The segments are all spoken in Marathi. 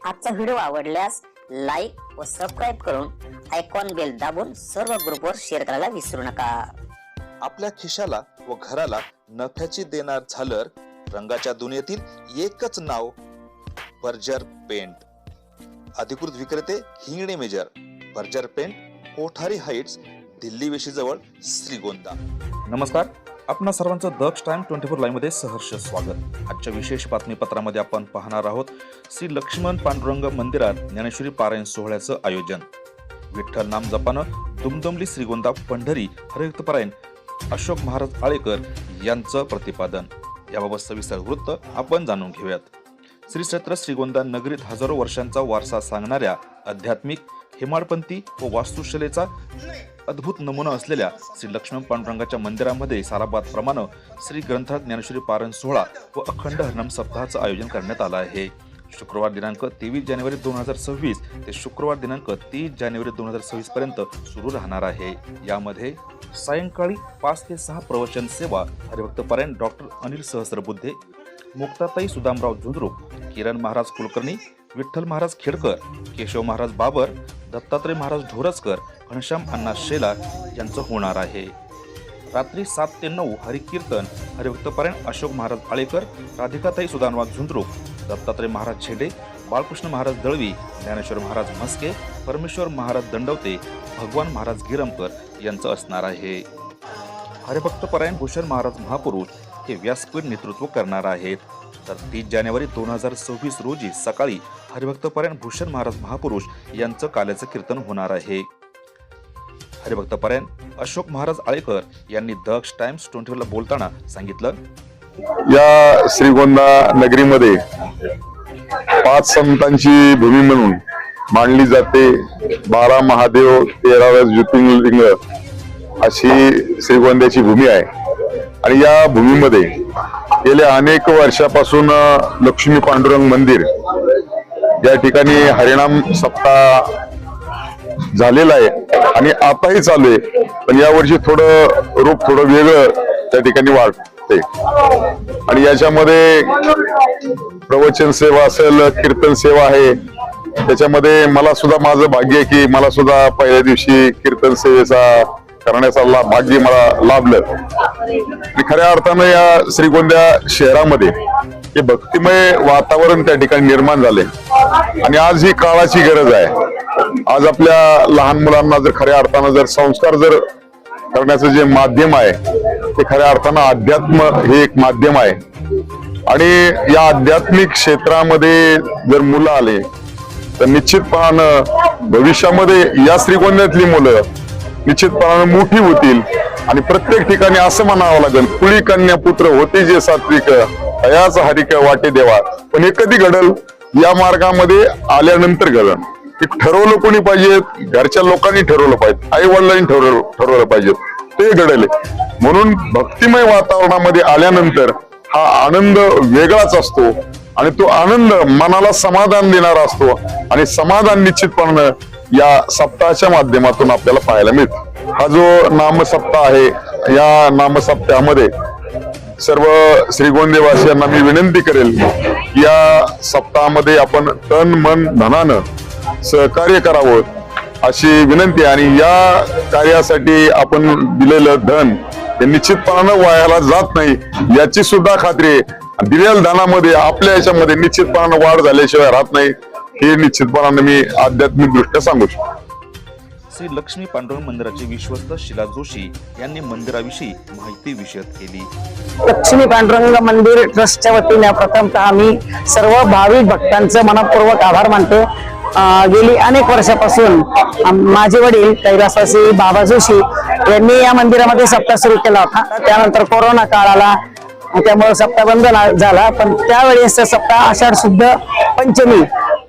आजचा व्हिडिओ आवडल्यास लाईक व सबस्क्राईब करून आयकॉन बेल दाबून सर्व ग्रुपवर शेअर करायला विसरू नका। आपल्या खिशाला व घराला नफ्याची देणार झालर रंगाच्या दुनियेतील एकच नाव बर्जर पेंट। अधिकृत विक्रेते हिंगणे मेजर, Berger paint, Kothari heights, Delhi वेशीजवळ, श्रीगोंदा। नमस्कार, आपणा सर्वांचं दक्ष टाइम 24 लाईव्ह मध्ये सहर्ष स्वागत। आजच्या विशेष बातमीपत्रामध्ये आपण पाहणार आहोत श्री लक्ष्मण पांडुरंग मंदिरात ज्ञानेश्वरी पारायण सोहळ्याचं आयोजन। विठ्ठल नाम जपानं दुमदुमली श्रीगोंदा पंढरी हरिभक्त पारायण अशोक महाराज आळेकर यांचं प्रतिपादन। याबाबत सविस्तर वृत्त आपण जाणून घेऊयात। श्री क्षेत्र श्रीगोंदा नगरीत हजारो वर्षांचा वारसा सांगणाऱ्या आध्यात्मिक हेमाडपंथी व वास्तुशिलेचा अद्भुत नमुना असलेल्या श्री लक्ष्मण पांडुरंगाच्या मंदिरामध्ये साराबाद प्रमाणे श्री ग्रंथात ज्ञानेश्वरी पारायण सोहळा व अखंड हरिनाम सप्ताहाचं आयोजन करण्यात आलं आहे। शुक्रवार दिनांक 23 जानेवारी 2026 ते शुक्रवार दिनांक 30 जानेवारी 2026 पर्यंत सुरू राहणार आहे। यामध्ये सायंकाळी 5 ते 6 प्रवचन सेवा, हरिभक्त पारायण डॉक्टर अनिल सहस्रबुद्धे, मुक्ताताई सुदामराव झुंद्रुक, किरण महाराज कुलकर्णी, विठ्ठल महाराज खेडकर, केशव महाराज बाबर, दत्तात्रय महाराज ढोरसकर, घनश्याम अण्णा शेलार यांचं होणार आहे। रात्री 7 ते 9 हरिकीर्तन, हरिभक्त पारायण अशोक महाराज आळेकर, राधिकाताई सुदामराव झुंद्रुक, दत्तात्रय महाराज छेडे, बाळकृष्ण महाराज दळवी, ज्ञानेश्वर महाराज म्हस्के, परमेश्वर महाराज दंडवते, भगवान महाराज गिरमकर यांचं असणार आहे। हरिभक्त पारायण भूषण महाराज महापुरुष हे व्यासपीठ नेतृत्व करणार आहेत। तर 30 जानेवारी 2026 रोजी सकाळी हरिभक्त पारायण भूषण महाराज महापुरुष यांचं काल्याचं कीर्तन होणार आहे। हरिभक्त पारायण अशोक महाराज आळेकर यांनी दक्ष टाइम्स 24 ला बोलताना सांगितलं, या श्रीगोंदा नगरीमध्ये 5 संतांची भूमी म्हणून मानली जाते। 12 महादेव, 13 ज्योतिर्लिंग अशी श्रीगोंद्याची भूमी आहे। आणि या भूमीमध्ये गेल्या अनेक वर्षापासून लक्ष्मी पांडुरंग मंदिर या ठिकाणी हरिनाम सप्ताह झालेला आहे आणि आताही चालू आहे। पण यावर्षी रूप थोडं वेगळं त्या ठिकाणी वाटते आणि याच्यामध्ये प्रवचन सेवा असेल, कीर्तन सेवा आहे। त्याच्यामध्ये मला सुद्धा माझं भाग्य आहे की मला सुद्धा पहिल्या दिवशी कीर्तन सेवेचा करण्याचा भाग्य मला लाभलं। आणि खऱ्या अर्थानं या श्रीगोंदा शहरामध्ये हे भक्तिमय वातावरण त्या ठिकाणी निर्माण झाले आणि आज ही काळाची गरज आहे। आज आपल्या लहान मुलांना जर खऱ्या अर्थानं जर संस्कार जर करण्याचं जे माध्यम आहे ते खऱ्या अर्थानं अध्यात्म हे एक माध्यम आहे। आणि या आध्यात्मिक क्षेत्रामध्ये जर मुलं आले तर निश्चितपणानं भविष्यामध्ये या श्रीगोंद्यातली मुलं निश्चितपणाने मोठी होतील आणि प्रत्येक ठिकाणी असं म्हणावं लागेल, कुळी कन्या पुत्र होते जे सात्विक, तयाच हरिक वाटे देवा। पण हे कधी घडल? या मार्गामध्ये आल्यानंतर घडल। एक ठरवलं कोणी पाहिजे, घरच्या लोकांनी ठरवलं पाहिजे, आई वडिलांनी ठरवलं पाहिजे, ते घडले। म्हणून भक्तिमय वातावरणामध्ये आल्यानंतर हा आनंद वेगळाच असतो आणि तो आनंद मनाला समाधान देणारा असतो आणि समाधान निश्चितपणे या सप्ताहाच्या माध्यमातून आपल्याला पाहायला मिळतो। हा जो नामसप्ताह आहे, या नामसप्ताहामध्ये सर्व श्रीगोंदेवासियांना मी विनंती करेल, या सप्ताहामध्ये आपण तन मन धनानं सहकार्य करावं अशी विनंती। आणि या कार्यासाठी आपण दिलेलं धन हे निश्चितपणानं वायाला जात नाही याची सुद्धा खात्री आहे। दिलेल्या धनामध्ये आपल्या याच्यामध्ये निश्चितपणानं वाढ झाल्याशिवाय राहत नाही, हे निश्चितपणाने मी आध्यात्मिक दृष्ट्या सांगू शकतो। श्री लक्ष्मी पांडुरंग मंदिराचे विश्वस्त शिला जोशी यांनी मंदिराविषयी माहिती विशद केली। लक्ष्मी पांडुरंग मंदिर ट्रस्टच्या वतीने प्रथमतः आम्ही सर्व भाविक भक्तांचं मनपूर्वक आभार मानतो। गेली अनेक वर्षापासून माझे वडील कैलासवासी बाबा जोशी यांनी या मंदिरामध्ये सप्ताह सुरू केला होता। त्यानंतर कोरोना काळ आला, त्यामुळे सप्ताह बंद झाला। पण त्यावेळेस सप्ताह आषाढ शुद्ध पंचमी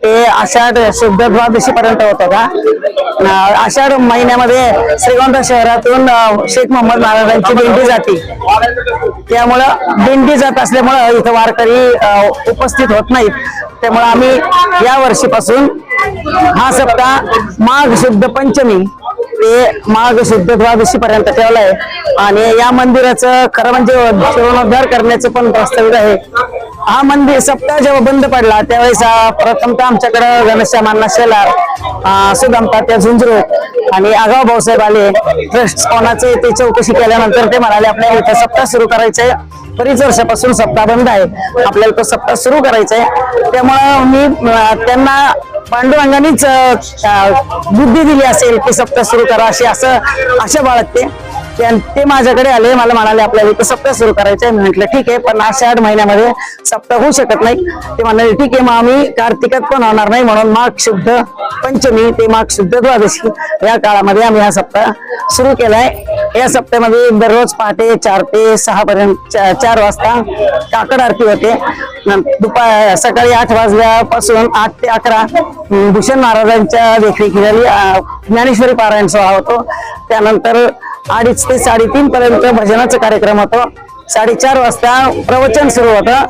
ते आषाढ शुद्ध द्वादशी पर्यंत होत होता। आषाढ महिन्यामध्ये श्रीगोंदा शहरातून शेख मोहम्मद महाराजांची दिंडी जाते, त्यामुळं दिंडी जात असल्यामुळं इथं वारकरी उपस्थित होत नाहीत। त्यामुळे आम्ही या वर्षीपासून हा सप्ताह माघ शुद्ध पंचमी ते माघ शुद्ध द्वादशी पर्यंत ठेवलाय आणि या मंदिराचं खरं म्हणजे जीर्णोद्धार करण्याचं पण प्रस्तावित आहे। हा मंदिर सप्ताह जेव्हा बंद पडला त्यावेळेस प्रथमतः आमच्याकडे घनश्यामांना शेलार, सुदाम तात्या झुंजरू आणि आगाव भाऊसाहेब आले. ट्रस्ट कोणाचे ते चौकशी केल्यानंतर ते म्हणाले आपल्याला इथे सप्ताह सुरू करायचंय, बरीच वर्षापासून सप्ताह बंद आहे, आपल्याला तो सप्ताह सुरू करायचा आहे. त्यामुळं मी त्यांना पांडुरंगानेच बुद्धी दिली असेल की सप्ताह सुरू करा अशी आशा बाळगते. ते माझ्याकडे आले, मला म्हणाले आपल्याला इथं सप्ताह सुरू करायचं आहे. मी म्हटलं ठीक आहे, पण आषाढ महिन्यामध्ये सप्ताह होऊ शकत नाही. ते म्हणाले ठीक आहे, मग आम्ही कार्तिकात पण होणार नाही, म्हणून माघ शुद्ध पंचमी ते माघ शुद्ध द्वादशी या काळामध्ये आम्ही हा सप्ताह सुरू केलाय. या सप्त्यामध्ये दररोज पहाटे 4 ते 6 पर्यंत 4 वाजता काकड आरती होते. सकाळी 8 वाजल्यापासून 8 ते 11 भूषण महाराजांच्या देखरेखीखाली ज्ञानेश्वरी पारायण सोहळा होतो. त्यानंतर 2:30 ते 3:30 पर्यंत भजनाचा कार्यक्रम होतो. 4:30 वाजता प्रवचन सुरू होतं.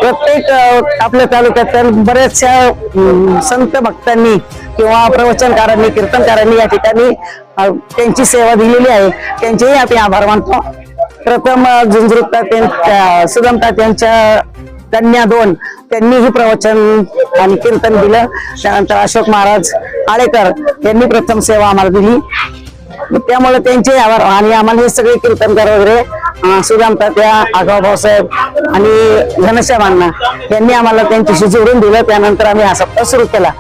प्रत्येक आपल्या तालुक्यातील बऱ्याचशा संत भक्तांनी किंवा प्रवचनकारांनी, कीर्तनकारांनी या ठिकाणी त्यांची सेवा दिलेली आहे. त्यांचेही आम्ही आभार मानतो. प्रथम झुंझुरू तात्या, सुदाम तात्यांच्या कन्या 2 त्यांनीही प्रवचन आणि कीर्तन दिलं. त्यानंतर अशोक महाराज आळेकर यांनी प्रथम सेवा आम्हाला दिली. त्यामुळे त्यांचे आभार. आणि आम्हाला हे सगळे कीर्तनकार वगैरे सुदाम तात्या, आगाव भाऊसाहेब आणि घनश्यामांना यांनी आम्हाला त्यांच्याशी जोडून दिलं. त्यानंतर आम्ही हा सप्ताह सुरू केला.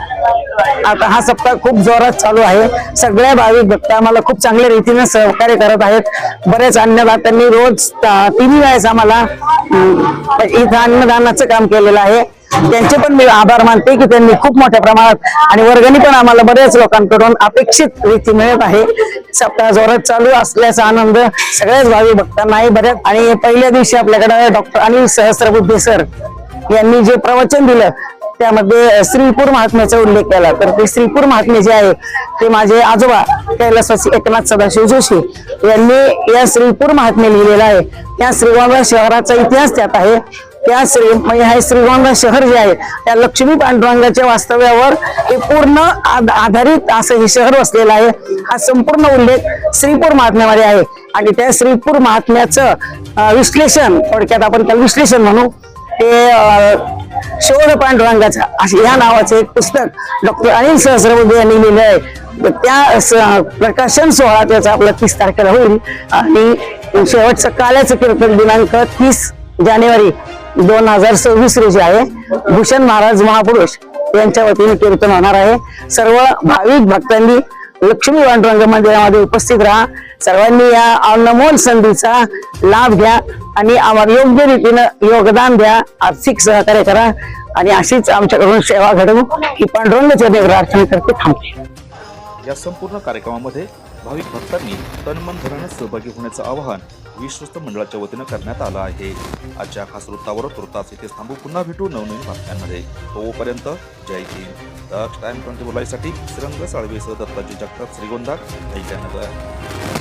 आता हा सप्ताह खूप जोरात चालू आहे. सगळ्या भाविक भक्त आम्हाला खूप चांगल्या रीतीने सहकार्य करत आहेत. बरेच अन्नदात्यांनी रोज 3 वेळेस आम्हाला इथं अन्नदानाचं काम केलेलं आहे. त्यांचे पण मी आभार मानते की त्यांनी खूप मोठ्या प्रमाणात आणि वर्गणी पण आम्हाला बऱ्याच लोकांकडून अपेक्षित रीती मिळत आहे. सप्ताह जोरात चालू असल्याचा आनंद सगळ्याच भावी भक्तांना आहे बऱ्याच. आणि पहिल्या दिवशी आपल्याकडे डॉक्टर अनिल सहस्रबुद्धे सर यांनी जे प्रवचन दिलं त्यामध्ये श्रीपूर महात्म्याचा उल्लेख केला. तर ते श्रीपूर महात्मे जे आहे ते माझे आजोबा कैलासवासी एकनाथ सदाशिव जोशी यांनी या श्रीपूर महात्मे लिहिलेला आहे. त्या श्रीगोंदा शहराचा इतिहास त्यात आहे. त्या श्रीगोंदा शहर जे आहे त्या लक्ष्मी पांडुरंगाच्या वास्तव्यावर हे पूर्ण आधारित असं हे शहर वसलेलं आहे. हा संपूर्ण उल्लेख श्रीपूर महात्म्यामध्ये आहे. आणि त्या श्रीपूर महात्म्याचं विश्लेषण, थोडक्यात आपण त्याला विश्लेषण म्हणू, ते शोध पांडुरंगाचा या नावाचं एक पुस्तक डॉक्टर अनिल सहस्रबुद्धे यांनी लिहिलं आहे. त्या प्रकाशन सोहळा त्याचा आपला 30 तारखेला होईल. आणि शेवटचं काल्याचं कीर्तन दिनांक 30 जानेवारी 2026 रोजी आहे. भूषण महाराज महापुरुष यांच्या वतीने कीर्तन होणार आहे. सर्व भाविक भक्तांनी लक्ष्मी पांडुरंग मंदिरामध्ये उपस्थित राहा. सर्वांनी या अनमोल संधीचा लाभ घ्या आणि आम्हाला योग्य रीतीनं योगदान द्या, आर्थिक सहकार्य करा आणि अशीच आमच्याकडून सेवा घडवू ही पांडुरंगाच्या प्रार्थना करते थांबते. या संपूर्ण कार्यक्रमामध्ये भाविक भक्तांनी तनमन धनाने सहभागी होण्याचं आवाहन विश्वस्त मंडळाच्या वतीनं करण्यात आलं आहे. आजच्या खास वृत्तावर तुर्तास इथे थांबू. पुन्हा भेटू नवनवीन बातम्यांमध्ये. तोपर्यंत जय हिंद. दक्ष टाइम 24 लाईव्हसाठी श्रीरंग साळवेसह दत्ताजी जगताप, श्रीगोंदा, अहिल्यानगर.